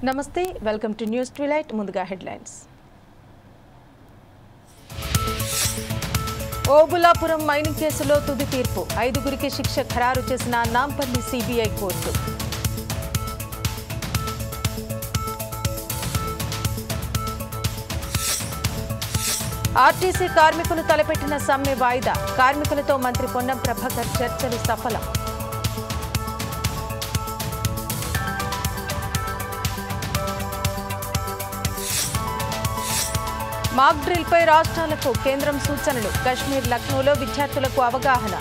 నమస్తే welcome to news twilight ముందుగా headlines Obulapuram mining కేసులో తుది తీర్పు 5గురికి శిక్ష ఖరారు చేసిన నాంపల్లి సిబిఐ కోర్టు ఆర్టీసీ కార్మికులు తలపెట్టిన సమ్మె వాయిదా కార్మికులతో మంత్రి పొన్నం ప్రభాకర్ చర్చలు సఫలం మాక్ డ్రిల్పై రాష్ట్రాలకు కేంద్రం సూచనలు కశ్మీర్ లక్నోలో విద్యార్థులకు అవగాహన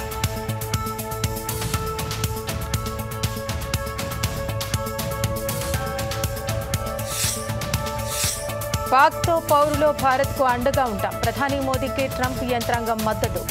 పాక్తో పౌరులో భారత్కు అండగా ఉంటాం ప్రధాని మోదీకి ట్రంప్ యంత్రాంగం మద్దతు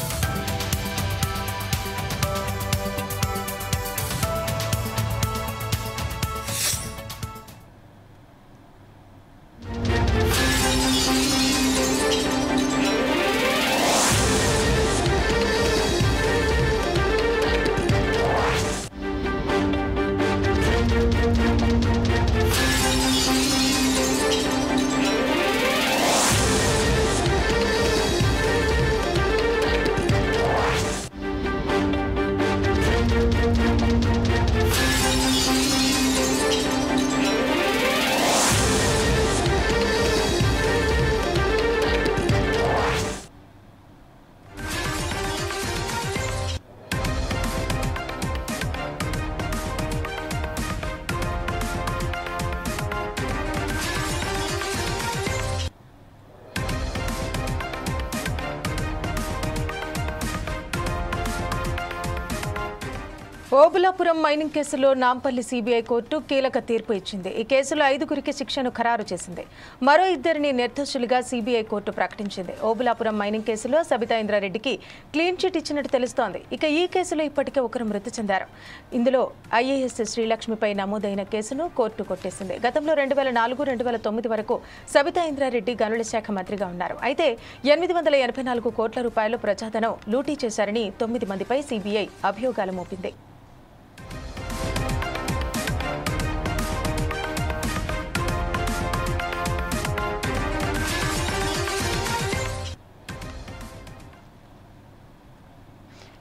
ఓబులాపురం మైనింగ్ కేసులో నాంపల్లి సిబిఐ కోర్టు కీలక తీర్పు ఇచ్చింది ఈ కేసులో 5గురికి శిక్షను ఖరారు చేసింది మరో 2ని నిర్దోషులుగా సిబిఐ కోర్టు ప్రకటించింది ఓబులాపురం మైనింగ్ కేసులో సబితా ఇంద్రారెడ్డికి క్లీన్ చిట్ ఇచ్చినట్టు తెలుస్తోంది ఇక ఈ కేసులో ఇప్పటికే ఒకరు మృతి చెందారు ఇందులో ఐఏఎస్ శ్రీలక్ష్మిపై నమోదైన కేసును కోర్టు కొట్టేసింది గతంలో 2004-2009 వరకు సబితా ఇంద్రారెడ్డి గనుల శాఖ మంత్రిగా ఉన్నారు అయితే 884 కోట్ల రూపాయలు ప్రజాధనం లూటీ చేశారని 9 మందిపై సిబిఐ అభియోగాలు మోపింది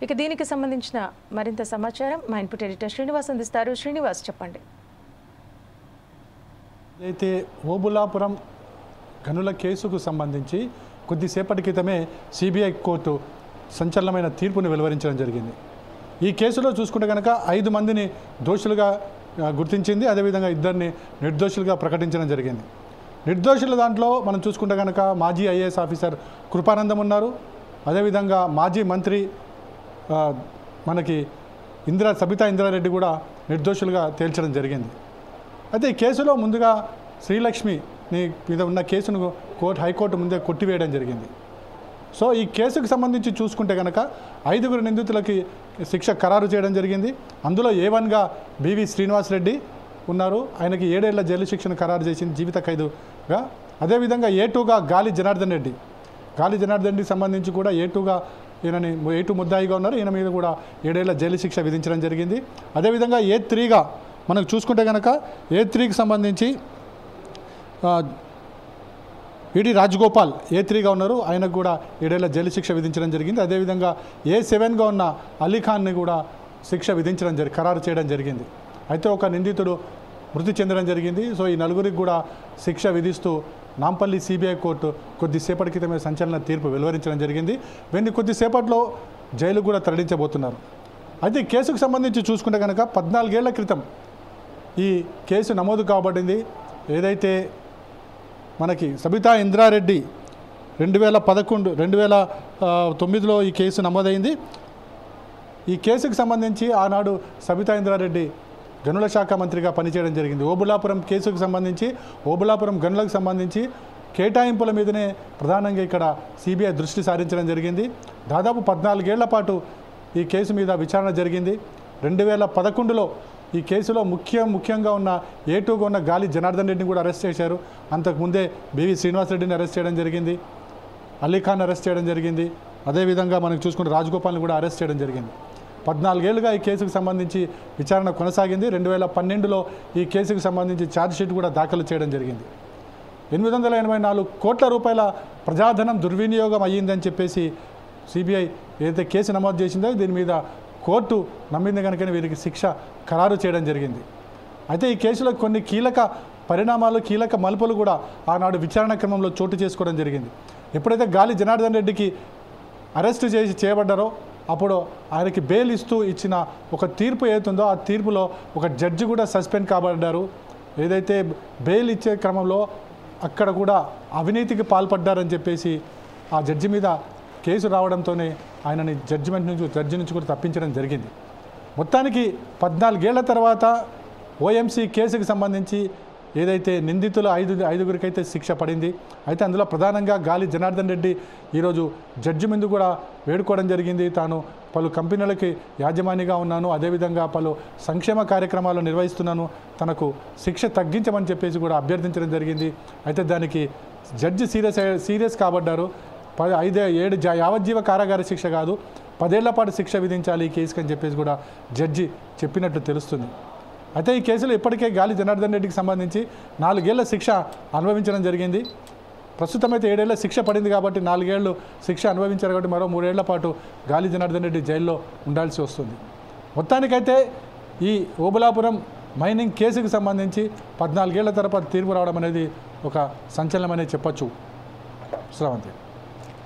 ఇక దీనికి సంబంధించిన మరింత సమాచారం మా ఇన్పుట్ ఎడిటర్ శ్రీనివాస్ అందిస్తారు శ్రీనివాస్ చెప్పండి అయితే ఓబులాపురం గనుల కేసుకు సంబంధించి కొద్దిసేపటి క్రితమే సిబిఐ కోర్టు సంచలనమైన తీర్పును వెలువరించడం జరిగింది ఈ కేసులో చూసుకుంటే కనుక 5 మందిని దోషులుగా గుర్తించింది అదేవిధంగా 2ని నిర్దోషులుగా ప్రకటించడం జరిగింది నిర్దోషుల దాంట్లో మనం చూసుకుంటే కనుక మాజీ ఐఏఎస్ ఆఫీసర్ కృపానందం ఉన్నారు అదేవిధంగా మాజీ మంత్రి మనకి సబితా ఇంద్రారెడ్డి కూడా నిర్దోషులుగా తేల్చడం జరిగింది అయితే ఈ కేసులో ముందుగా శ్రీలక్ష్మి మీద ఉన్న కేసును హైకోర్టు ముందే కొట్టివేయడం జరిగింది సో ఈ కేసుకు సంబంధించి చూసుకుంటే కనుక 5గురు నిందితులకి శిక్ష ఖరారు చేయడం జరిగింది అందులో A1గా బివి శ్రీనివాసరెడ్డి ఉన్నారు ఆయనకి 7 ఏళ్ల జైలు శిక్షను ఖరారు చేసింది జీవిత ఖైదుగా అదేవిధంగా A2గా గాలి జనార్దన్ రెడ్డి సంబంధించి కూడా A2గా ఈయనని A2 ముద్దాయిగా ఉన్నారు ఈయన మీద కూడా 7 ఏళ్ల జైలు శిక్ష విధించడం జరిగింది అదేవిధంగా A3గా మనకు చూసుకుంటే కనుక A3కి సంబంధించి ఈడి రాజగోపాల్ A3గా ఉన్నారు ఆయనకు కూడా 7 ఏళ్ల జైలు శిక్ష విధించడం జరిగింది అదేవిధంగా A7గా ఉన్న అలీఖాన్ని కూడా శిక్ష విధించడం ఖరారు చేయడం జరిగింది అయితే ఒక నిందితుడు మృతి చెందడం జరిగింది సో ఈ 4గురికి కూడా శిక్ష విధిస్తూ నాంపల్లి సిబిఐ కోర్టు కొద్దిసేపటి క్రితమే సంచలన తీర్పు వెలువరించడం జరిగింది వీరిని కొద్దిసేపట్లో జైలు కూడా తరలించబోతున్నారు అయితే ఈ కేసుకు సంబంధించి చూసుకుంటే కనుక 14 ఏళ్ల క్రితం ఈ కేసు నమోదు కాబడింది ఏదైతే మనకి సబితా ఇంద్రారెడ్డి 2009లో ఈ కేసు నమోదైంది ఈ కేసుకు సంబంధించి ఆనాడు సబితా ఇంద్రారెడ్డి గనుల శాఖ మంత్రిగా పనిచేయడం జరిగింది ఓబులాపురం కేసుకు సంబంధించి ఓబులాపురం గనులకు సంబంధించి కేటాయింపుల మీదనే ప్రధానంగా ఇక్కడ సిబిఐ దృష్టి సారించడం జరిగింది దాదాపు 14 ఏళ్ల పాటు ఈ కేసు మీద విచారణ జరిగింది 2011లో ఈ కేసులో ముఖ్యంగా ఉన్న A2గా ఉన్న గాలి జనార్దన్ రెడ్డిని కూడా అరెస్ట్ చేశారు అంతకుముందే బివి శ్రీనివాసరెడ్డిని అరెస్ట్ చేయడం జరిగింది అలీఖాన్ అరెస్ట్ చేయడం జరిగింది అదేవిధంగా మనకు చూసుకుంటే రాజగోపాల్ని కూడా అరెస్ట్ చేయడం జరిగింది 14 ఏళ్లుగా ఈ కేసుకు సంబంధించి విచారణ కొనసాగింది. 2012లో ఈ కేసుకు సంబంధించి ఛార్జ్షీట్ కూడా దాఖలు చేయడం జరిగింది. 884 కోట్ల రూపాయల ప్రజాధనం దుర్వినియోగం అయ్యిందని చెప్పేసి సిబిఐ ఏదైతే కేసు నమోదు చేసిందో దీని మీద కోర్టు నమ్మింది కనుకనే వీరికి శిక్ష ఖరారు చేయడం జరిగింది. అయితే ఈ కేసులో కొన్ని కీలక పరిణామాలు, కీలక మలుపులు కూడా ఆనాడు విచారణ క్రమంలో చోటు చేసుకోవడం జరిగింది. ఎప్పుడైతే గాలి జనార్దన్ రెడ్డికి అరెస్టు చేయబడ్డారో అప్పుడు ఆయనకి బెయిల్ ఇస్తూ ఇచ్చిన ఒక తీర్పు ఏదైతుందో ఆ తీర్పులో ఒక జడ్జి కూడా సస్పెండ్ కాబడ్డారు. ఏదైతే బెయిల్ ఇచ్చే క్రమంలో అక్కడ కూడా అవినీతికి పాల్పడ్డారని చెప్పేసి ఆ జడ్జి మీద కేసు రావడంతోనే ఆయనని జడ్జి నుంచి కూడా తప్పించడం జరిగింది. మొత్తానికి 14 ఏళ్ల తర్వాత ఓఎంసీ కేసుకు సంబంధించి ఏదైతే నిందితులు ఐదుగురికైతే శిక్ష పడింది. అయితే అందులో ప్రధానంగా గాలి జనార్దన్ రెడ్డి ఈరోజు జడ్జి ముందు కూడా వేడుకోవడం జరిగింది. తాను పలు కంపెనీలకి యాజమానిగా ఉన్నాను, అదేవిధంగా పలు సంక్షేమ కార్యక్రమాలు నిర్వహిస్తున్నాను, తనకు శిక్ష తగ్గించమని చెప్పేసి కూడా అభ్యర్థించడం జరిగింది. అయితే దానికి జడ్జి సీరియస్ కాబడ్డారు. 5-7 యావజ్జీవ కారాగార శిక్ష కాదు, 10 ఏళ్ల పాటు శిక్ష విధించాలి ఈ కేసుకి అని చెప్పేసి కూడా జడ్జి చెప్పినట్లు తెలుస్తుంది. అయితే ఈ కేసులో ఇప్పటికే గాలి జనార్దన్ రెడ్డికి సంబంధించి 4 ఏళ్ల శిక్ష అనుభవించడం జరిగింది. ప్రస్తుతం అయితే 7 ఏళ్ల శిక్ష పడింది కాబట్టి 4 ఏళ్ళు శిక్ష అనుభవించారు కాబట్టి మరో 3 ఏళ్ల పాటు గాలి జనార్దన్ రెడ్డి జైల్లో ఉండాల్సి వస్తుంది. మొత్తానికైతే ఈ ఓబులాపురం మైనింగ్ కేసుకు సంబంధించి 14 ఏళ్ల తర్వాత తీర్పు రావడం అనేది ఒక సంచలనమనే చెప్పొచ్చు. శ్రావంతి.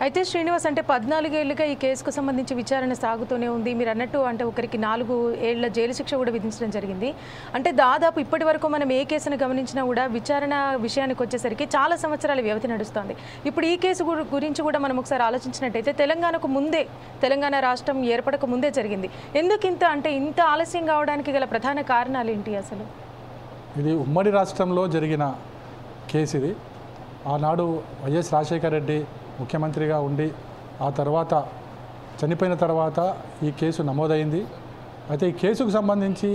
అయితే శ్రీనివాస్, అంటే 14 ఏళ్లుగా ఈ కేసుకు సంబంధించి విచారణ సాగుతూనే ఉంది. మీరు అన్నట్టు అంటే ఒకరికి 4 ఏళ్ల జైలు శిక్ష కూడా విధించడం జరిగింది. అంటే దాదాపు ఇప్పటి వరకు మనం ఏ కేసును గమనించినా కూడా విచారణ విషయానికి వచ్చేసరికి చాలా సంవత్సరాల వ్యవధి నడుస్తుంది. ఇప్పుడు ఈ కేసు గురించి కూడా మనం ఒకసారి ఆలోచించినట్టయితే తెలంగాణ రాష్ట్రం ఏర్పడక ముందే జరిగింది. ఎందుకు ఇంత ఆలస్యం కావడానికి గల ప్రధాన కారణాలు ఏంటి అసలు? ఇది ఉమ్మడి రాష్ట్రంలో జరిగిన కేసు. ఇది ఆనాడు వైఎస్ రాజశేఖర రెడ్డి ముఖ్యమంత్రిగా ఉండి ఆ తర్వాత చనిపోయిన తర్వాత ఈ కేసు నమోదైంది. అయితే ఈ కేసుకు సంబంధించి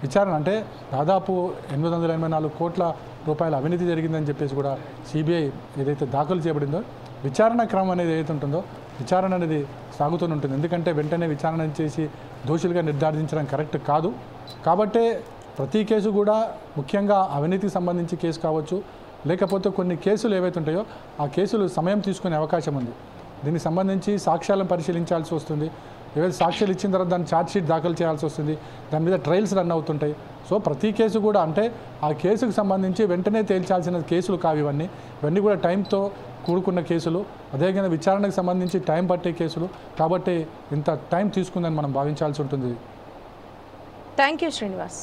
విచారణ అంటే దాదాపు 884 కోట్ల రూపాయల అవినీతి జరిగిందని చెప్పేసి కూడా సిబిఐ ఏదైతే దాఖలు చేయబడిందో విచారణ క్రమం అనేది ఏదైతే ఉంటుందో విచారణ అనేది సాగుతూనే ఉంటుంది. ఎందుకంటే వెంటనే విచారణ చేసి దోషులుగా నిర్ధారించడం కరెక్ట్ కాదు. కాబట్టే ప్రతి కేసు కూడా ముఖ్యంగా అవినీతికి సంబంధించి కేసు కావచ్చు, లేకపోతే కొన్ని కేసులు ఏవైతే ఉంటాయో ఆ కేసులు సమయం తీసుకునే అవకాశం ఉంది. దీనికి సంబంధించి సాక్ష్యాలను పరిశీలించాల్సి వస్తుంది. ఏవైతే సాక్ష్యాలు ఇచ్చిన తర్వాత దాన్ని ఛార్జ్షీట్ దాఖలు చేయాల్సి వస్తుంది. దాని మీద ట్రయల్స్ రన్ అవుతుంటాయి. సో ప్రతి కేసు కూడా అంటే ఆ కేసుకు సంబంధించి వెంటనే తేల్చాల్సిన కేసులు కావు ఇవన్నీ కూడా టైంతో కూడుకున్న కేసులు. అదేవిధంగా విచారణకు సంబంధించి టైం పట్టే కేసులు కాబట్టి ఇంత టైం తీసుకుందని మనం భావించాల్సి ఉంటుంది. Thank you Srinivas.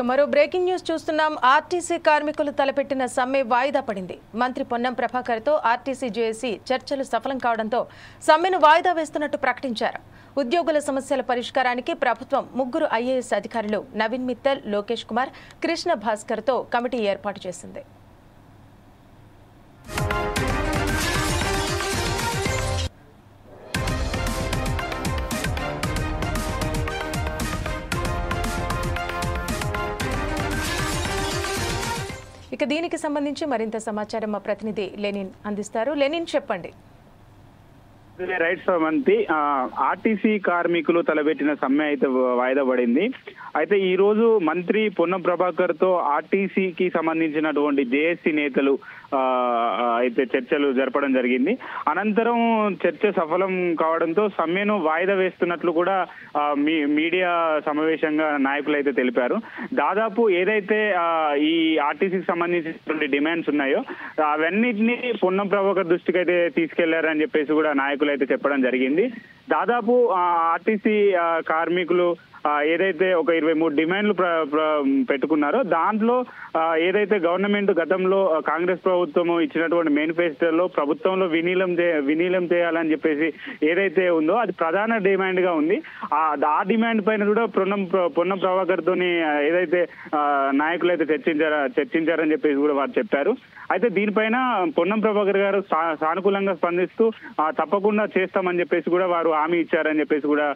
మరో బ్రేకింగ్ న్యూస్ చూస్తున్నాం. ఆర్టీసీ కార్మికులు తలపెట్టిన సమ్మె వాయిదా పడింది. మంత్రి పొన్నం ప్రభాకర్తో ఆర్టీసీ జేఏసీ చర్చలు సఫలం కావడంతో సమ్మెను వాయిదా వేస్తున్నట్టు ప్రకటించారు. ఉద్యోగుల సమస్యల పరిష్కారానికి ప్రభుత్వం 3 ఐఏఎస్ అధికారులు నవీన్ మిత్తల్, లోకేష్ కుమార్, కృష్ణ భాస్కర్తో కమిటీ ఏర్పాటు చేసింది. ఇక దీనికి సంబంధించి మరింత సమాచారం మా ప్రతినిధి లెనిన్ అందిస్తారు. లెనిన్, చెప్పండి. రైట్ శ్రవంతి, ఆర్టీసీ కార్మికులు తలపెట్టిన సమ్మె అయితే వాయిదా పడింది. అయితే ఈ రోజు మంత్రి పొన్నం ప్రభాకర్ తో ఆర్టీసీకి సంబంధించినటువంటి జేఏసీ నేతలు అయితే చర్చలు జరపడం జరిగింది. అనంతరం చర్చ సఫలం కావడంతో సమ్మెను వాయిదా వేస్తున్నట్లు కూడా మీడియా సమావేశంగా నాయకులు అయితే తెలిపారు. దాదాపు ఏదైతే ఈ ఆర్టీసీకి సంబంధించినటువంటి డిమాండ్స్ ఉన్నాయో అవన్నిటినీ పొన్నం ప్రభాకర్ దృష్టికి అయితే తీసుకెళ్లారని చెప్పేసి కూడా నాయకులు అయితే చెప్పడం జరిగింది. దాదాపు ఆర్టీసీ కార్మికులు ఏదైతే ఒక 23 డిమాండ్లు పెట్టుకున్నారో దాంట్లో ఏదైతే గవర్నమెంట్ గతంలో కాంగ్రెస్ ప్రభుత్వం ఇచ్చినటువంటి మేనిఫెస్టోలో ప్రభుత్వంలో విలీనం చేయాలని చెప్పేసి ఏదైతే ఉందో అది ప్రధాన డిమాండ్ గా ఉంది. ఆ డిమాండ్ పైన కూడా పొన్నం ప్రభాకర్ తోని ఏదైతే నాయకులు అయితే చర్చించారని చెప్పేసి కూడా వారు చెప్పారు. అయితే దీనిపైన పొన్నం ప్రభాకర్ గారు సానుకూలంగా స్పందిస్తూ తప్పకుండా చేస్తామని చెప్పేసి కూడా వారు హామీ ఇచ్చారని చెప్పేసి కూడా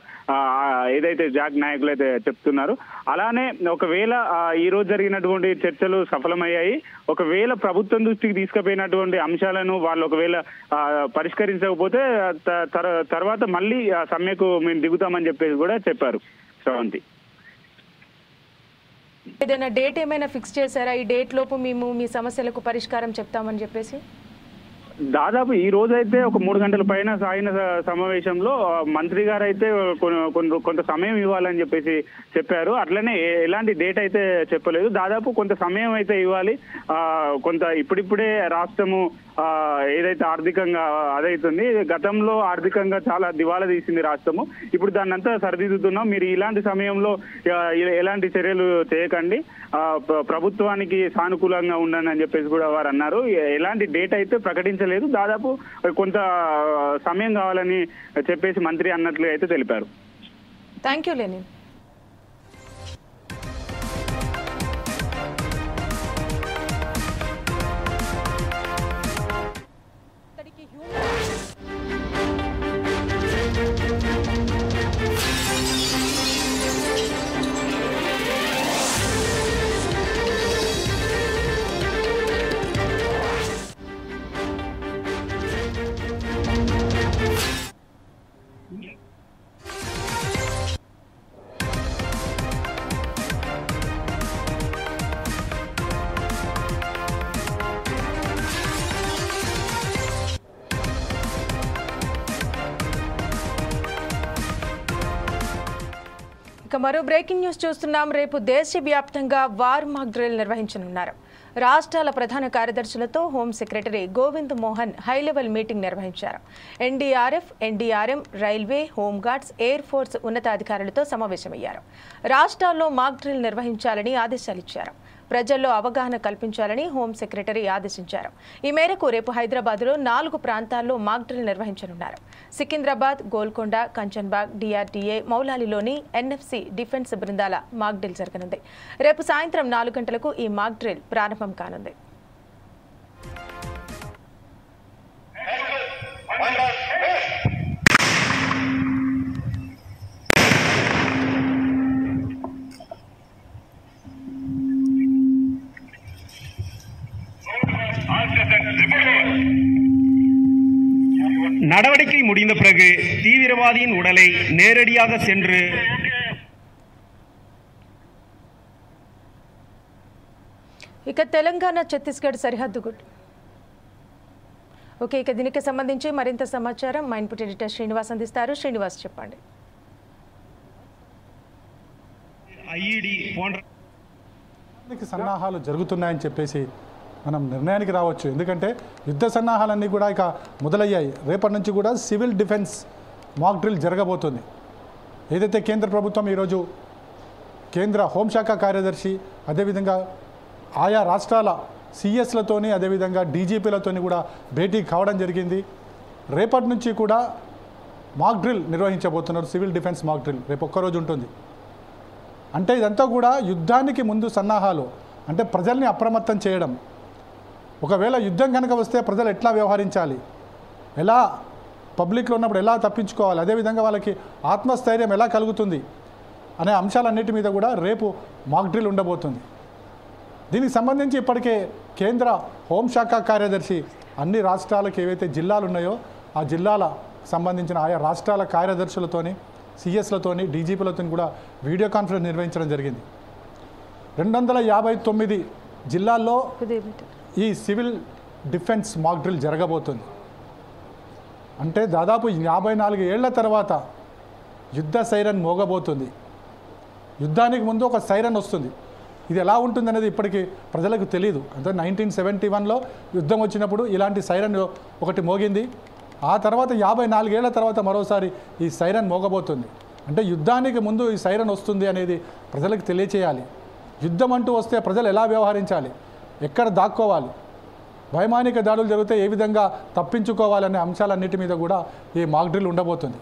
ఏదైతే జాక్ నాయకులు అయితే చెప్తున్నారు. అలానే ఒకవేళ ఈ రోజు జరిగినటువంటి చర్చలు సఫలమయ్యాయి, ఒకవేళ ప్రభుత్వం దృష్టికి తీసుకుపోయినటువంటి అంశాలను వాళ్ళు ఒకవేళ పరిష్కరించకపోతే తర్వాత మళ్ళీ సమ్మెకు మేము దిగుతామని చెప్పేసి కూడా చెప్పారు. శ్రవంతి, ఏదైనా డేట్ ఏమైనా ఫిక్స్ చేశారా? ఈ డేట్ లోపు మేము మీ సమస్యలకు పరిష్కారం చెప్తామని చెప్పేసి దాదాపు ఈ రోజు అయితే ఒక 3 గంటల పైన సాగిన సమావేశంలో మంత్రి గారు అయితే కొంత సమయం ఇవ్వాలని చెప్పేసి చెప్పారు. అట్లనే ఎలాంటి డేట్ అయితే చెప్పలేదు. దాదాపు కొంత సమయం అయితే ఇవ్వాలి. కొంత ఇప్పుడిప్పుడే రాష్ట్రము ఏదైతే ఆర్థికంగా అదైతుంది, గతంలో ఆర్థికంగా చాలా దివాలా తీసింది రాష్ట్రము. ఇప్పుడు దాన్ని అంతా సరిదిద్దుతున్నాం. మీరు ఇలాంటి సమయంలో ఎలాంటి చర్యలు చేయకండి, ప్రభుత్వానికి సానుకూలంగా ఉండండి అని చెప్పేసి కూడా వారు అన్నారు. ఎలాంటి డేట్ అయితే ప్రకటించలేదు. దాదాపు కొంత సమయం కావాలని చెప్పేసి మంత్రి అన్నట్లు అయితే తెలిపారు. Thank you Lenin. ఇక మరో బ్రేకింగ్ న్యూస్ చూస్తున్నాం. రేపు దేశవ్యాప్తంగా వార్ మాక్ డ్రిల్ నిర్వహించనున్నారు. రాష్ట్రాల ప్రధాన కార్యదర్శులతో home secretary Govind Mohan high level meeting నిర్వహించారు. NDRF, NDRM, railway, home guards, air force ఉన్నతాధికారులతో సమావేశమయ్యారు. రాష్ట్రాల్లో మాక్ డ్రిల్ నిర్వహించాలని ఆదేశాలిచ్చారు. ప్రజల్లో అవగాహన కల్పించాలని హోం సెక్రటరీ ఆదేశించారు. ఈ మేరకు రేపు హైదరాబాద్లో 4 ప్రాంతాల్లో మాక్ డ్రిల్ నిర్వహించనున్నారు. సికింద్రాబాద్, గోల్కొండ, కంచన్బాగ్, డిఆర్డీఏ, మౌలాలిలోని ఎన్ఎఫ్సి డిఫెన్స్ బృందాల మాక్ డ్రిల్ జరగనుంది. రేపు సాయంత్రం 4 గంటలకు ఈ మాక్ డ్రిల్ ప్రారంభం కానుంది. நடவடிக்கை முடிந்த பிறகு தீவிரவாதியின் உடலை நேரடியாக சென்று ఇక తెలంగాణ ఛత్తీస్గఢ్ సరిహద్దు ఇక దీనికి సంబంధించి మరింత సమాచారం మా ఇన్పుట్ ఎడిటర్ శ్రీనివాస్ అందిస్తారు. శ్రీనివాస్, చెప్పండి. సన్నాహాలు జరుగుతున్నాయని చెప్పేసి మనం నిర్ణయానికి రావచ్చు. ఎందుకంటే యుద్ధ సన్నాహాలన్నీ కూడా ఇక మొదలయ్యాయి. రేపటి నుంచి కూడా సివిల్ డిఫెన్స్ మాక్ డ్రిల్ జరగబోతుంది. ఏదైతే కేంద్ర ప్రభుత్వం ఈరోజు కేంద్ర హోంశాఖ కార్యదర్శి, అదేవిధంగా ఆయా రాష్ట్రాల సిఎస్లతోని, అదేవిధంగా డీజీపీలతోని కూడా భేటీ కావడం జరిగింది. రేపటి నుంచి కూడా మాక్ డ్రిల్ నిర్వహించబోతున్నారు. సివిల్ డిఫెన్స్ మాక్ డ్రిల్ రేపు ఒక్కరోజు ఉంటుంది. అంటే ఇదంతా కూడా యుద్ధానికి ముందు సన్నాహాలు, అంటే ప్రజల్ని అప్రమత్తం చేయడం. ఒకవేళ యుద్ధం కనుక వస్తే ప్రజలు ఎట్లా వ్యవహరించాలి, ఎలా పబ్లిక్లో ఉన్నప్పుడు ఎలా తప్పించుకోవాలి, అదేవిధంగా వాళ్ళకి ఆత్మస్థైర్యం ఎలా కలుగుతుంది అనే అంశాలన్నిటి మీద కూడా రేపు మాక్ డ్రిల్ ఉండబోతుంది. దీనికి సంబంధించి ఇప్పటికే కేంద్ర హోంశాఖ కార్యదర్శి అన్ని రాష్ట్రాలకు ఏవైతే జిల్లాలు ఉన్నాయో ఆ జిల్లాల సంబంధించిన ఆయా రాష్ట్రాల కార్యదర్శులతోని సిఎస్లతోని డీజీపీలతో కూడా వీడియో కాన్ఫరెన్స్ నిర్వహించడం జరిగింది. 259 జిల్లాల్లో ఈ సివిల్ డిఫెన్స్ మాక్ డ్రిల్ జరగబోతుంది. అంటే దాదాపు 54 ఏళ్ల తర్వాత యుద్ధ సైరన్ మోగబోతుంది. యుద్ధానికి ముందు ఒక సైరన్ వస్తుంది. ఇది ఎలా ఉంటుందనేది ఇప్పటికీ ప్రజలకు తెలియదు. అంటే 1971లో యుద్ధం వచ్చినప్పుడు ఇలాంటి సైరన్ ఒకటి మోగింది. ఆ తర్వాత 54 ఏళ్ల తర్వాత మరోసారి ఈ సైరన్ మోగబోతుంది. అంటే యుద్ధానికి ముందు ఈ సైరన్ వస్తుంది అనేది ప్రజలకు తెలియచేయాలి. యుద్ధం అంటూ వస్తే ప్రజలు ఎలా వ్యవహరించాలి, ఎక్కడ దాక్కోవాలి, వైమానిక దాడులు జరిగితే ఏ విధంగా తప్పించుకోవాలనే అంశాలన్నిటి మీద కూడా ఈ మాక్ డ్రిల్ ఉండబోతుంది.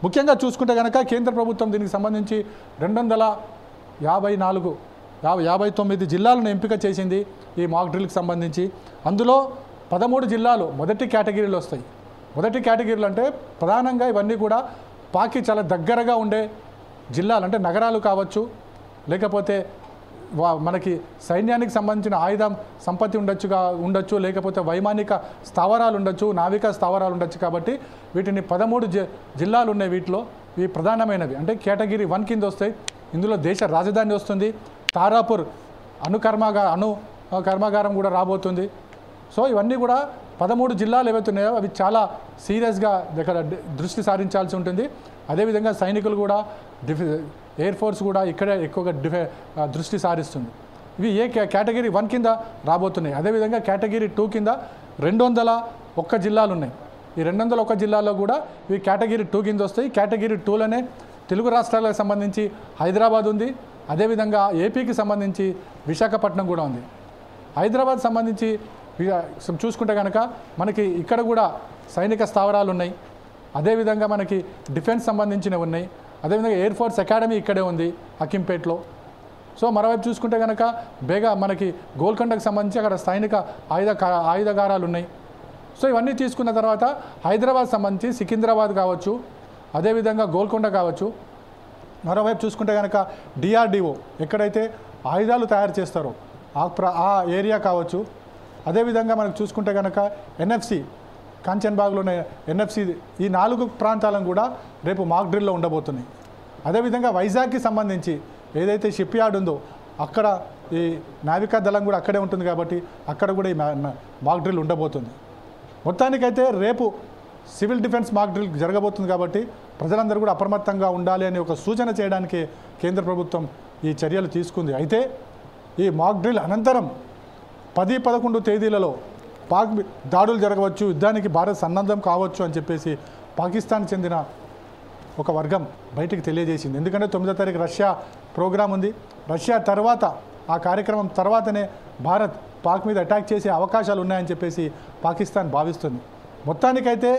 ముఖ్యంగా చూసుకుంటే కనుక కేంద్ర ప్రభుత్వం దీనికి సంబంధించి 259 జిల్లాలను ఎంపిక చేసింది ఈ మాక్ డ్రిల్కి సంబంధించి. అందులో 13 జిల్లాలు మొదటి కేటగిరీలు వస్తాయి. మొదటి కేటగిరీలు అంటే ప్రధానంగా ఇవన్నీ కూడా పాకి చాలా దగ్గరగా ఉండే జిల్లాలు, అంటే నగరాలు కావచ్చు, లేకపోతే మనకి సైన్యానికి సంబంధించిన ఆయుధం సంపత్తి ఉండొచ్చు, లేకపోతే వైమానిక స్థావరాలు ఉండొచ్చు, నావికా స్థావరాలు ఉండొచ్చు. కాబట్టి వీటిని 13 జిల్లాలు ఉన్నాయి. వీటిలో ఇవి ప్రధానమైనవి, అంటే కేటగిరీ 1 కింద వస్తాయి. ఇందులో దేశ రాజధాని వస్తుంది. తారాపూర్ అణు కర్మాగారం కూడా రాబోతుంది. సో ఇవన్నీ కూడా 13 జిల్లాలు ఏవైతే ఉన్నాయో అవి చాలా సీరియస్గా ఇక్కడ దృష్టి సారించాల్సి ఉంటుంది. అదేవిధంగా సైనికులు కూడా ఎయిర్ ఫోర్స్ కూడా ఇక్కడే ఎక్కువగా దృష్టి సారిస్తుంది. ఇవి కేటగిరీ 1 కింద రాబోతున్నాయి. అదేవిధంగా కేటగిరీ 2 కింద 201 జిల్లాలు ఉన్నాయి. ఈ 201 జిల్లాల్లో కూడా ఇవి కేటగిరీ 2 కింద వస్తాయి. కేటగిరీ 2లోనే తెలుగు రాష్ట్రాలకు సంబంధించి హైదరాబాద్ ఉంది. అదేవిధంగా ఏపీకి సంబంధించి విశాఖపట్నం కూడా ఉంది. హైదరాబాద్ సంబంధించి చూసుకుంటే కనుక మనకి ఇక్కడ కూడా సైనిక స్థావరాలు ఉన్నాయి. అదేవిధంగా మనకి డిఫెన్స్ సంబంధించినవి ఉన్నాయి. అదేవిధంగా ఎయిర్ ఫోర్స్ అకాడమీ ఇక్కడే ఉంది హకీంపేట్లో. సో మరోవైపు చూసుకుంటే కనుక మనకి గోల్కొండకు సంబంధించి అక్కడ సైనిక ఆయుధగారాలు ఉన్నాయి. సో ఇవన్నీ తీసుకున్న తర్వాత హైదరాబాద్ సంబంధించి సికింద్రాబాద్ కావచ్చు, అదేవిధంగా గోల్కొండ కావచ్చు. మరోవైపు చూసుకుంటే కనుక డిఆర్డిఓ ఎక్కడైతే ఆయుధాలు తయారు చేస్తారో ఆ ఏరియా కావచ్చు. అదేవిధంగా మనకు చూసుకుంటే కనుక ఎన్ఎఫ్సి కాంచన్బాగ్లోనే ఎన్ఎఫ్సి, ఈ 4 ప్రాంతాలను కూడా రేపు మాక్ డ్రిల్లో ఉండబోతున్నాయి. అదేవిధంగా వైజాగ్కి సంబంధించి ఏదైతే షిప్ యార్డ్ ఉందో అక్కడ ఈ నావికా దళం కూడా అక్కడే ఉంటుంది. కాబట్టి అక్కడ కూడా ఈ మాక్ డ్రిల్ ఉండబోతుంది. మొత్తానికైతే రేపు సివిల్ డిఫెన్స్ మాక్ డ్రిల్ జరగబోతుంది. కాబట్టి ప్రజలందరూ కూడా అప్రమత్తంగా ఉండాలి అని ఒక సూచన చేయడానికి కేంద్ర ప్రభుత్వం ఈ చర్యలు తీసుకుంది. అయితే ఈ మాక్ డ్రిల్ అనంతరం 10-11 తేదీలలో పాక్ దాడులు జరగవచ్చు, యుద్ధానికి భారత్ సన్నద్ధం కావచ్చు అని చెప్పేసి పాకిస్తాన్ చెందిన ఒక వర్గం బయటికి తెలియజేసింది. ఎందుకంటే 9వ తారీఖు రష్యా ప్రోగ్రాం ఉంది. రష్యా తర్వాత ఆ కార్యక్రమం తర్వాతనే భారత్ పాక్ మీద అటాక్ చేసే అవకాశాలు ఉన్నాయని చెప్పేసి పాకిస్తాన్ భావిస్తుంది. మొత్తానికైతే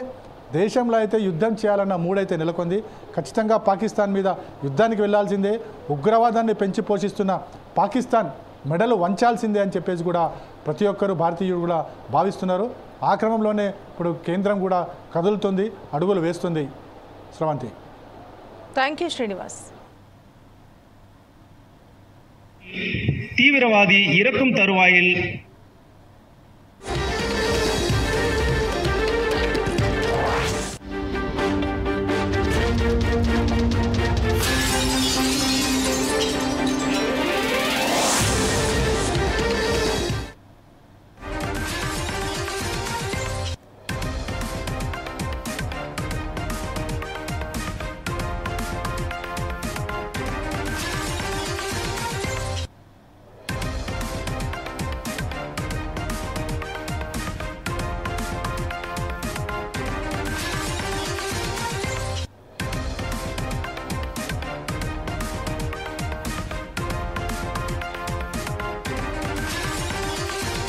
దేశంలో అయితే యుద్ధం చేయాలన్న మూడైతే నెలకొంది. ఖచ్చితంగా పాకిస్తాన్ మీద యుద్ధానికి వెళ్లాల్సిందే. ఉగ్రవాదాన్ని పెంచి పోషిస్తున్న పాకిస్తాన్ మెడలు వంచాల్సిందే అని చెప్పేసి కూడా ప్రతి ఒక్కరు భారతీయులు కూడా భావిస్తున్నారు. ఆ క్రమంలోనే ఇప్పుడు కేంద్రం కూడా కదులుతుంది, అడుగులు వేస్తుంది. శ్రవంతి. Thank you Srinivas. தீவிரவாதி இறக்கும் தருவாயில்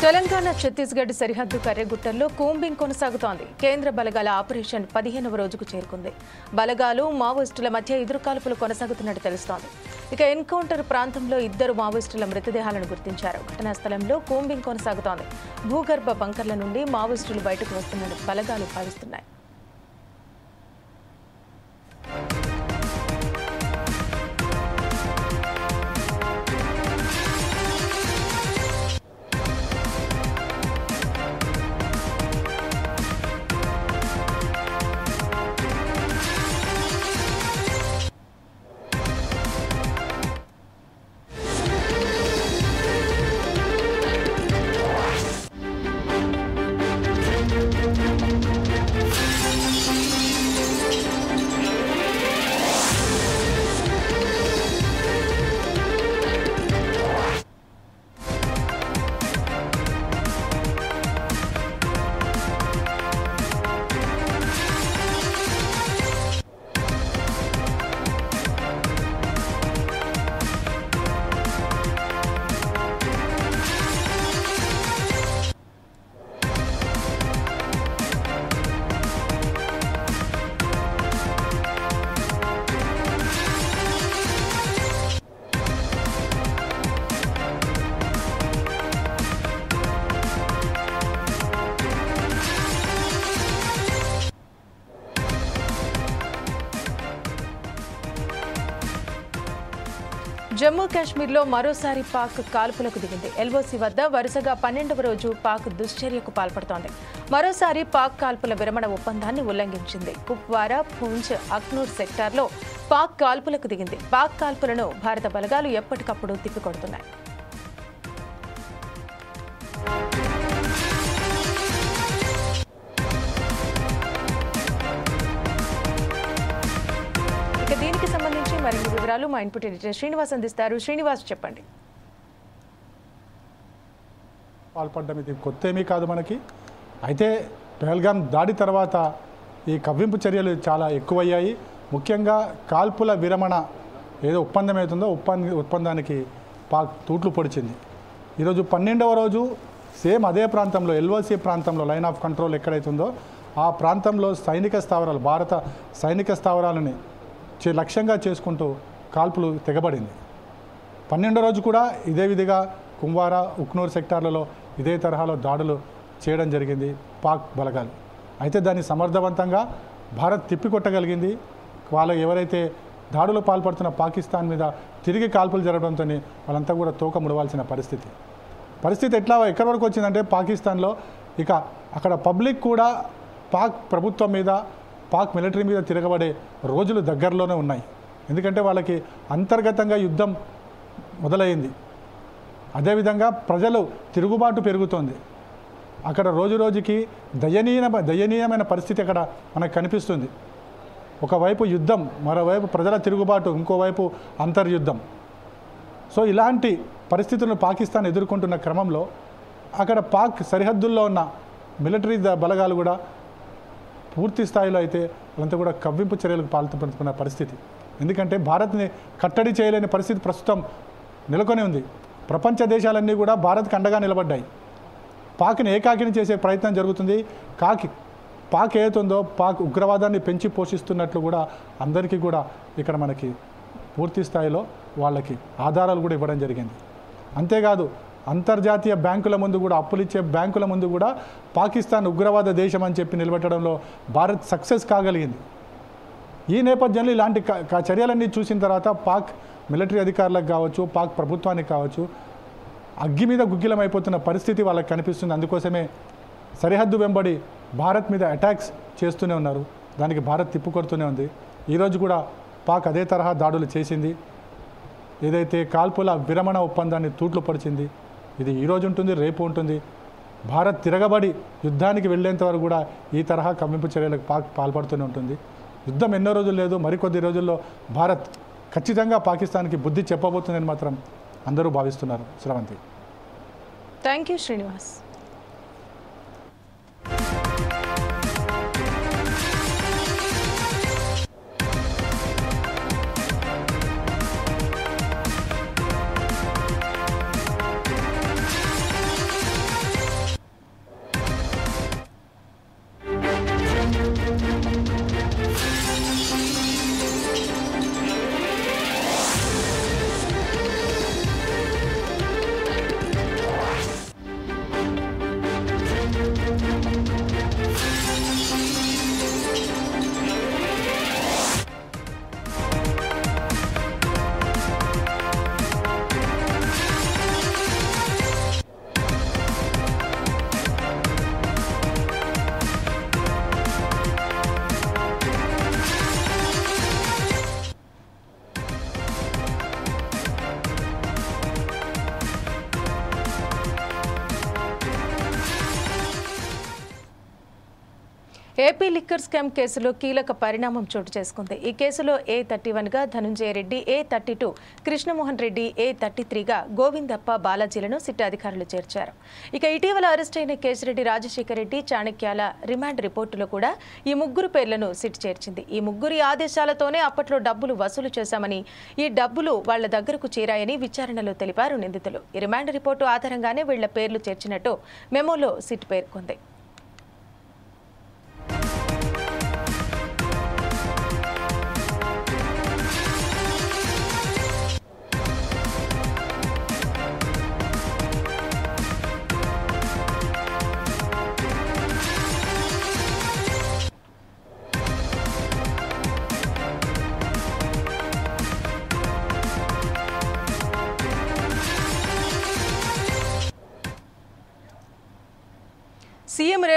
తెలంగాణ ఛత్తీస్గఢ్ సరిహద్దు కర్రెగుట్టల్లో కూంబింగ్ కొనసాగుతోంది. కేంద్ర బలగాల ఆపరేషన్ 15వ రోజుకు చేరుకుంది. బలగాలు మావోయిస్టుల మధ్య ఎదురుకాల్పులు కొనసాగుతున్నట్టు తెలుస్తోంది. ఇక ఎన్కౌంటర్ ప్రాంతంలో 2 మావోయిస్టుల మృతదేహాలను గుర్తించారు. ఘటనా స్థలంలో కూంబింగ్ కొనసాగుతోంది. భూగర్భ బంకర్ల నుండి మావోయిస్టులు బయటకు వస్తున్నట్టు బలగాలు భావిస్తున్నాయి. జమ్మూ కాశ్మీర్లో మరోసారి పాక్ కాల్పులకు దిగింది. ఎల్ఓసి వద్ద వరుసగా 12వ రోజు పాక్ దుశ్చర్యకు పాల్పడుతోంది. మరోసారి పాక్ కాల్పుల విరమణ ఒప్పందాన్ని ఉల్లంఘించింది. కుప్వారా, పూంచ్, అఖ్నూర్ సెక్టార్లో పాక్ కాల్పులకు దిగింది. పాక్ కాల్పులను భారత బలగాలు ఎప్పటికప్పుడు తిప్పికొడుతున్నాయి. దీనికి సంబంధించి మరిన్ని వివరాలు మా ఇన్పుట్ ఎడిటర్ శ్రీనివాస్ అందిస్తారు. శ్రీనివాస్, చెప్పండి. పాల్పడ్డం ఇది కొత్త ఏమీ కాదు మనకి. అయితే పహల్గామ్ దాడి తర్వాత ఈ కవ్వింపు చర్యలు చాలా ఎక్కువయ్యాయి. ముఖ్యంగా కాల్పుల విరమణ ఏదో ఒప్పందం అవుతుందో ఒప్పందానికి పాక్ తూట్లు పొడిచింది. ఈరోజు 12వ రోజు సేమ్ అదే ప్రాంతంలో ఎల్ఓసి ప్రాంతంలో లైన్ ఆఫ్ కంట్రోల్ ఎక్కడైతుందో ఆ ప్రాంతంలో సైనిక స్థావరాలు, భారత సైనిక స్థావరాలని లక్ష్యంగా చేసుకుంటూ కాల్పులు తెగబడింది. 12వ రోజు కూడా ఇదే విధిగా కుమ్వారా, ఉఖ్నూర్ సెక్టార్లలో ఇదే తరహాలో దాడులు చేయడం జరిగింది పాక్ బలగాలు. అయితే దాన్ని సమర్థవంతంగా భారత్ తిప్పికొట్టగలిగింది. వాళ్ళు ఎవరైతే దాడులు పాల్పడుతున్న పాకిస్తాన్ మీద తిరిగి కాల్పులు జరగడంతో వాళ్ళంతా కూడా తోక ముడవాల్సిన పరిస్థితి ఎక్కడి వరకు వచ్చిందంటే పాకిస్తాన్లో ఇక అక్కడ పబ్లిక్ కూడా పాక్ ప్రభుత్వం మీద, పాక్ మిలిటరీ మీద తిరగబడే రోజులు దగ్గరలోనే ఉన్నాయి. ఎందుకంటే వాళ్ళకి అంతర్గతంగా యుద్ధం మొదలైంది. అదేవిధంగా ప్రజలు తిరుగుబాటు పెరుగుతోంది. అక్కడ రోజు రోజుకి దయనీయమైన పరిస్థితి అక్కడ మనకు కనిపిస్తుంది. ఒకవైపు యుద్ధం, మరోవైపు ప్రజల తిరుగుబాటు, ఇంకోవైపు అంతర్యుద్ధం. సో ఇలాంటి పరిస్థితులను పాకిస్తాన్ ఎదుర్కొంటున్న క్రమంలో అక్కడ పాక్ సరిహద్దుల్లో ఉన్న మిలిటరీ బలగాలు కూడా పూర్తి స్థాయిలో అయితే వాళ్ళంతా కూడా కవ్వింపు చర్యలకు పాల్పడుతున్న పరిస్థితి. ఎందుకంటే భారత్ని కట్టడి చేయలేని పరిస్థితి ప్రస్తుతం నెలకొని ఉంది. ప్రపంచ దేశాలన్నీ కూడా భారత్కి అండగా నిలబడ్డాయి. పాక్ని ఏకాకిని చేసే ప్రయత్నం జరుగుతుంది. పాక్ ఏతుందో పాక్ ఉగ్రవాదాన్ని పెంచి పోషిస్తున్నట్లు కూడా అందరికీ కూడా ఇక్కడ మనకి పూర్తి స్థాయిలో వాళ్ళకి ఆధారాలు కూడా ఇవ్వడం జరిగింది. అంతేకాదు అంతర్జాతీయ బ్యాంకుల ముందు కూడా, అప్పులిచ్చే బ్యాంకుల ముందు కూడా పాకిస్తాన్ ఉగ్రవాద దేశం అని చెప్పి నిలబెట్టడంలో భారత్ సక్సెస్ కాగలిగింది. ఈ నేపథ్యంలో ఇలాంటి చర్యలన్నీ చూసిన తర్వాత పాక్ మిలిటరీ అధికారులకు కావచ్చు, పాక్ ప్రభుత్వానికి కావచ్చు అగ్గి మీద గుగ్గిలం అయిపోతున్న పరిస్థితి వాళ్ళకి కనిపిస్తుంది. అందుకోసమే సరిహద్దు వెంబడి భారత్ మీద అటాక్స్ చేస్తూనే ఉన్నారు. దానికి భారత్ తిప్పుకొడుతూనే ఉంది. ఈరోజు కూడా పాక్ అదే తరహా దాడులు చేసింది. ఏదైతే కాల్పుల విరమణ ఒప్పందాన్ని తూట్లు పరిచింది, ఇది ఈరోజు ఉంటుంది, రేపు ఉంటుంది. భారత్ తిరగబడి యుద్ధానికి వెళ్ళేంత వరకు కూడా ఈ తరహా కవ్వింపు చర్యలకు పాక్ పాల్పడుతూనే ఉంటుంది. యుద్ధం ఎన్నో రోజులు లేదు, మరికొద్ది రోజుల్లో భారత్ ఖచ్చితంగా పాకిస్తాన్కి బుద్ధి చెప్పబోతుందని మాత్రం అందరూ భావిస్తున్నారు. Sravanthi. Thank you Srinivas. AP liquor scam కేసులో కీలక పరిణామం చోటు చేసుకుంది. ఈ కేసులో A31గా ధనుంజయ రెడ్డి, A32 కృష్ణమోహన్ రెడ్డి, A33గా గోవిందప్ప, బాలాజీలను సిట్ అధికారులు చేర్చారు. ఇక ఇటీవల అరెస్ట్ అయిన కేశిరెడ్డి రాజశేఖర్ రెడ్డి, చాణక్యాల రిమాండ్ రిపోర్టులో కూడా ఈ ముగ్గురు పేర్లను సిట్ చేర్చింది. ఈ ముగ్గురి ఆదేశాలతోనే అప్పట్లో డబ్బులు వసూలు చేశామని, ఈ డబ్బులు వాళ్ల దగ్గరకు చేరాయని విచారణలో తెలిపారు నిందితులు. ఈ రిమాండ్ రిపోర్టు ఆధారంగానే వీళ్ల పేర్లు చేర్చినట్టు మెమోలో సిట్ పేర్కొంది.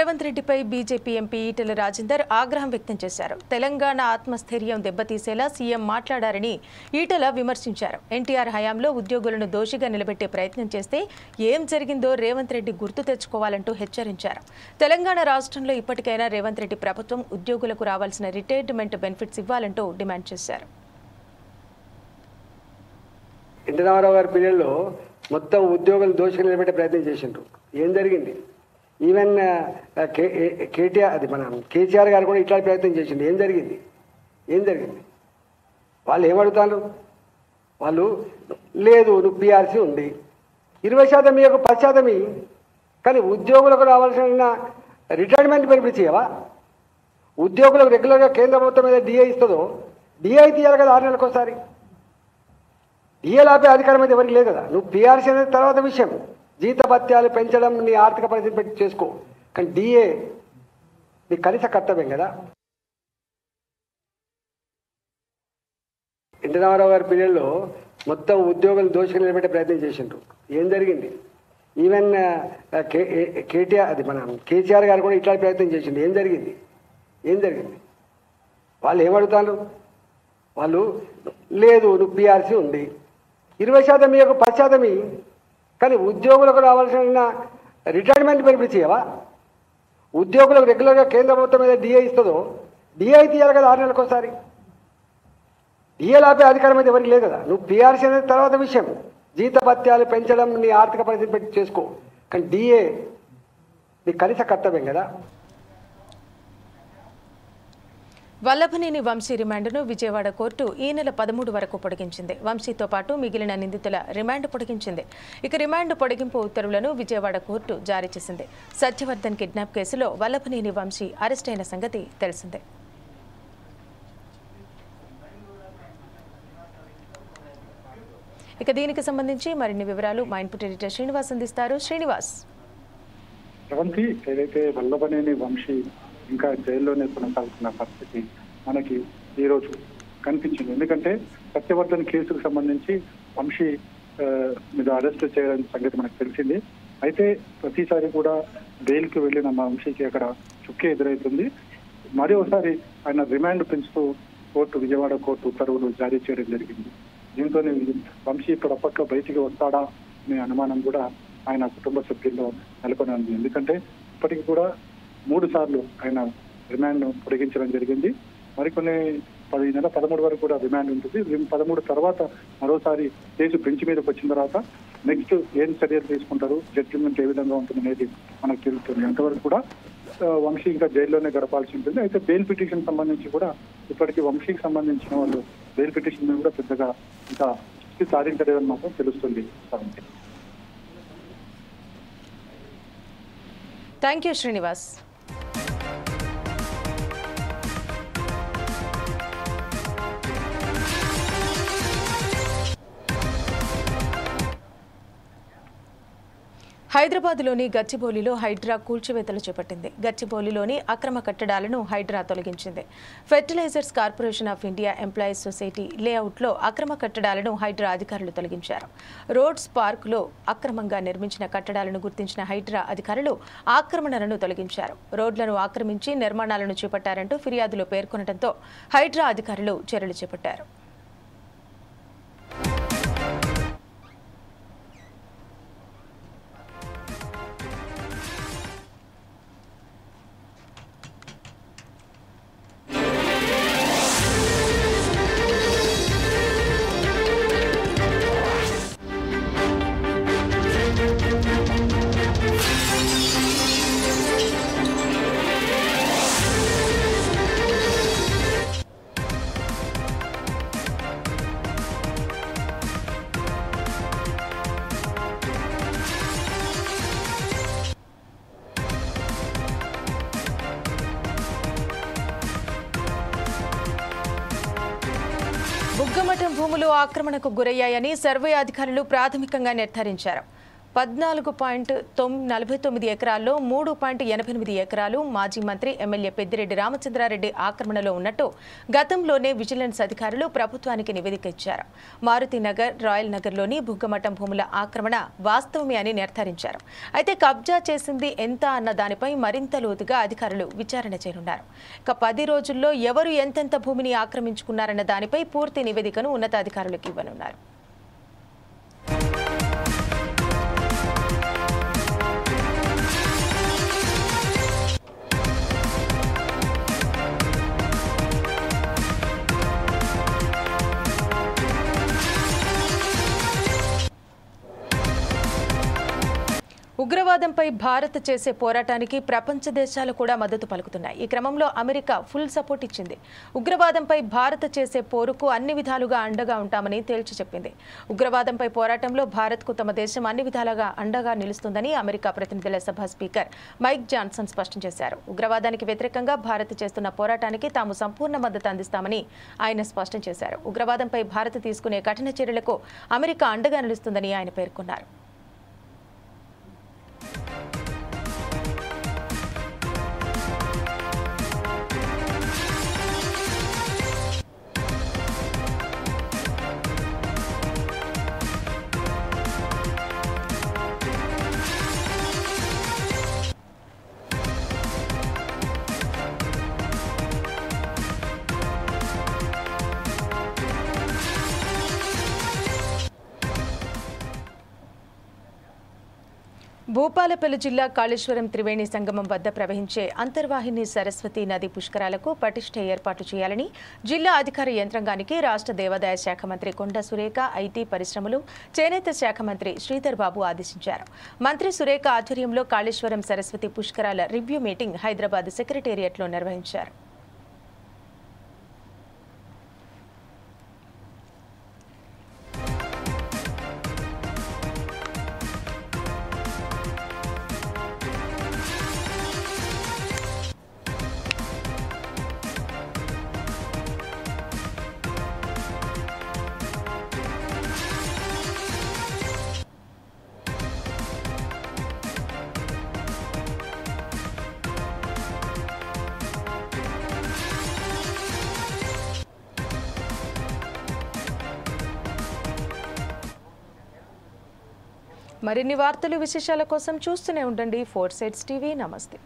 రేవంత్ రెడ్డిపై బీజేపీ ఎంపీ ఈటెల రాజేందర్ ఆగ్రహం వ్యక్తం చేశారు. తెలంగాణ ఆత్మస్థైర్యం దెబ్బతీసేలా సీఎం మాట్లాడారని ఈటెల విమర్శించారు. ఎన్టీఆర్ హయాంలో ఉద్యోగులను దోషిగా నిలబెట్టే ప్రయత్నం చేస్తే ఏం జరిగిందో రేవంత్ రెడ్డి గుర్తు తెచ్చుకోవాలంటూ హెచ్చరించారు. తెలంగాణ రాష్ట్రంలో ఇప్పటికైనా రేవంత్ రెడ్డి ప్రభుత్వం ఉద్యోగులకు రావాల్సిన రిటైర్మెంట్ బెనిఫిట్స్ ఇవ్వాలంటూ డిమాండ్ చేశారు. ఎన్టీ రామారావు గారి పీరియడ్లో మొత్తం ఉద్యోగులు దోషిగా నిలబెట్టే ప్రయత్నం చేసిండ్రు. ఏం జరిగింది? ఈవెన్ కేసీఆర్ గారు కూడా ఇట్లాంటి ప్రయత్నం చేసిండు. ఏం జరిగింది? వాళ్ళు ఏమడుగుతారు? వాళ్ళు లేదు నువ్వు పీఆర్సీ ఉంది 20% మీ యొక్క 10% కానీ ఉద్యోగులకు రావాల్సిన రిటైర్మెంట్ బెనిఫిట్స్ ఇవ్వవా? ఉద్యోగులకు రెగ్యులర్గా కేంద్ర ప్రభుత్వం మీద డిఏ ఇస్తుందో డిఏ తీయాలి కదా 6 నెలలకు ఒకసారి. డిఏలు ఆపే అధికారం అయితే ఎవరికి లేదు కదా. నువ్వు పీఆర్సీ అనేది తర్వాత విషయం, జీతభత్యాలు పెంచడం నీ ఆర్థిక పరిస్థితి పెట్టి చేసుకో, కానీ డిఏ నీ కనీస కర్తవ్యం కదా. ఎన్టీ రామారావు గారి పీరియడ్లో మొత్తం ఉద్యోగులు దోషిగా నిలబెట్టే ప్రయత్నం చేసిండ్రు. ఏం జరిగింది? ఈవెన్ కేసీఆర్ గారు కూడా ఇట్లాంటి ప్రయత్నం చేసిండు. ఏం జరిగింది? వాళ్ళు ఏమడుగుతారు? వాళ్ళు లేదు నువ్వు పీఆర్సీ ఉంది 20% మీ యొక్క 10% కానీ ఉద్యోగులకు రావాల్సిన రిటైర్మెంట్ బెనిఫిట్స్ ఇవ్వవా? ఉద్యోగులకు రెగ్యులర్గా కేంద్ర ప్రభుత్వం మీద డిఏ ఇస్తుందో డిఏ తీయాలి కదా 6 నెలలకు ఒకసారి. డిఏలు ఆపే అధికారం అయితే ఎవరికి లేదు కదా. నువ్వు పీఆర్సీ అనేది తర్వాత విషయం, జీతభత్యాలు పెంచడం నీ ఆర్థిక పరిస్థితి పెట్టి చేసుకో, కానీ డిఏ నీ కనీస కర్తవ్యం కదా. వల్లభనేని వంశీ రిమాండ్ను విజయవాడ కోర్టు ఈ నెల 13 వరకు పొడిగించింది. వంశీతో పాటు మిగిలిన నిందితుల రిమాండ్ పొడిగించింది. ఇక రిమాండ్ పొడిగింపు ఉత్తర్వులను విజయవాడ కోర్టు జారీ చేసింది. సత్యవర్ధన్ కిడ్నాప్ కేసులో వల్లభనేని వంశీ అరెస్ట్ అయిన సంగతి తెలిసిందే. ఇక దీనికి సంబంధించి మరిన్ని వివరాలు మా ఇన్పుట్ ఎడిటర్ శ్రీనివాస్ అందిస్తారు. శ్రీనివాస్, ఏదైతే వల్లభనేని వంశీ ఇంకా జైల్లోనే కొనసాగుతున్న పరిస్థితి మనకి ఈరోజు కనిపించింది. ఎందుకంటే సత్యవర్ధన్ కేసుకు సంబంధించి వంశీ మీద అరెస్ట్ చేయడం సంగతి మనకు తెలిసింది. అయితే ప్రతిసారి కూడా బెయిల్కి వెళ్ళిన వంశీకి అక్కడ చుక్కే ఎదురవుతుంది. మరోసారి ఆయన రిమాండ్ పెంచుతూ విజయవాడ కోర్టు ఉత్తర్వులు జారీ చేయడం జరిగింది. దీంతో వంశీ ఇప్పటికప్పుడు బయటికి వస్తాడా అనే అనుమానం కూడా ఆయన కుటుంబ సభ్యుల్లో నెలకొని ఉంది. ఎందుకంటే ఇప్పటికి కూడా 3 సార్లు ఆయన రిమాండ్ పొడిగించడం జరిగింది. మరికొన్ని నెల 13 వరకు కూడా రిమాండ్ ఉంటుంది. 13 తర్వాత మరోసారి కేసు బెంచ్ మీదకి వచ్చిన తర్వాత నెక్స్ట్ ఏం చర్యలు తీసుకుంటారు, జడ్జిమెంట్ ఏ విధంగా ఉంటుంది అనేది మనకు తెలుస్తుంది. అంతవరకు కూడా వంశీ ఇంకా జైల్లోనే గడపాల్సి ఉంటుంది. అయితే బెయిల్ పిటిషన్ సంబంధించి కూడా ఇప్పటికీ వంశీకి సంబంధించిన వాళ్ళు బెయిల్ పిటిషన్ మీద కూడా పెద్దగా ఇంకా సాధించలేదని మాత్రం తెలుస్తుంది. Thank you Srinivas. హైదరాబాద్లోని గచ్చిబౌలిలో హైడ్రా కూల్చివేతలు చేపట్టింది. గచ్చిబౌలిలోని అక్రమ కట్టడాలను హైడ్రా తొలగించింది. Fertilisers corporation of India employees society లేఅవుట్లో అక్రమ కట్టడాలను హైడ్రా అధికారులు తొలగించారు. రోడ్స్ పార్క్లో అక్రమంగా నిర్మించిన కట్టడాలను గుర్తించిన హైడ్రా అధికారులు ఆక్రమణలను తొలగించారు. రోడ్లను ఆక్రమించి నిర్మాణాలను చేపట్టారంటూ ఫిర్యాదులో పేర్కొనడంతో హైడ్రా అధికారులు చర్యలు చేపట్టారు. బుగ్గమఠం భూములు ఆక్రమణకు గురయ్యాయని సర్వే అధికారులు ప్రాథమికంగా నిర్ధారించారు. 14.49 ఎకరాల్లో 3.88 ఎకరాలు మాజీ మంత్రి ఎమ్మెల్యే పెద్దిరెడ్డి రామచంద్రారెడ్డి ఆక్రమణలో ఉన్నట్టు గతంలోనే విజిలెన్స్ అధికారులు ప్రభుత్వానికి నివేదిక ఇచ్చారు. మారుతినగర్, రాయల్ నగర్లోని బుగ్గమఠం భూముల ఆక్రమణ వాస్తవమే అని నిర్ధారించారు. అయితే కబ్జా చేసింది ఎంత అన్న దానిపై మరింత లోతుగా అధికారులు విచారణ చేయనున్నారు. ఇక 10 రోజుల్లో ఎవరు ఎంతెంత భూమిని ఆక్రమించుకున్నారన్న దానిపై పూర్తి నివేదికను ఉన్నతాధికారులకు ఇవ్వనున్నారు. ఉగ్రవాదంపై భారత్ చేసే పోరాటానికి ప్రపంచ దేశాలు కూడా మద్దతు పలుకుతున్నాయి. ఈ క్రమంలో అమెరికా ఫుల్ సపోర్ట్ ఇచ్చింది. ఉగ్రవాదంపై భారత్ చేసే పోరుకు అన్ని విధాలుగా అండగా ఉంటామని తేల్చి చెప్పింది. ఉగ్రవాదంపై పోరాటంలో భారత్కు తమ దేశం అన్ని విధాలుగా అండగా నిలుస్తుందని అమెరికా ప్రతినిధుల సభ స్పీకర్ మైక్ జాన్సన్ స్పష్టం చేశారు. ఉగ్రవాదానికి వ్యతిరేకంగా భారత్ చేస్తున్న పోరాటానికి తాము సంపూర్ణ మద్దతు అందిస్తామని ఆయన స్పష్టం చేశారు. ఉగ్రవాదంపై భారత్ తీసుకునే కఠిన చర్యలకు అమెరికా అండగా నిలుస్తుందని ఆయన పేర్కొన్నారు. భూపాలపల్లి జిల్లా కాళేశ్వరం త్రివేణి సంగమం వద్ద ప్రవహించే అంతర్వాహిని సరస్వతి నది పుష్కరాలకు పటిష్ట ఏర్పాటు చేయాలని జిల్లా అధికార యంత్రాంగానికి రాష్ట్ర దేవాదాయ శాఖ మంత్రి కొండా సురేఖ, ఐటీ, పరిశ్రమలు, చేనేత శాఖ మంత్రి శ్రీధర్ బాబు ఆదేశించారు. మంత్రి సురేఖ ఆధ్వర్యంలో కాళేశ్వరం సరస్వతి పుష్కరాల రివ్యూ మీటింగ్ హైదరాబాద్ సెక్రటేరియట్లో నిర్వహించారు. మరిన్ని వార్తలు, విశేషాల కోసం చూస్తూనే ఉండండి 4 Sides TV. నమస్తే.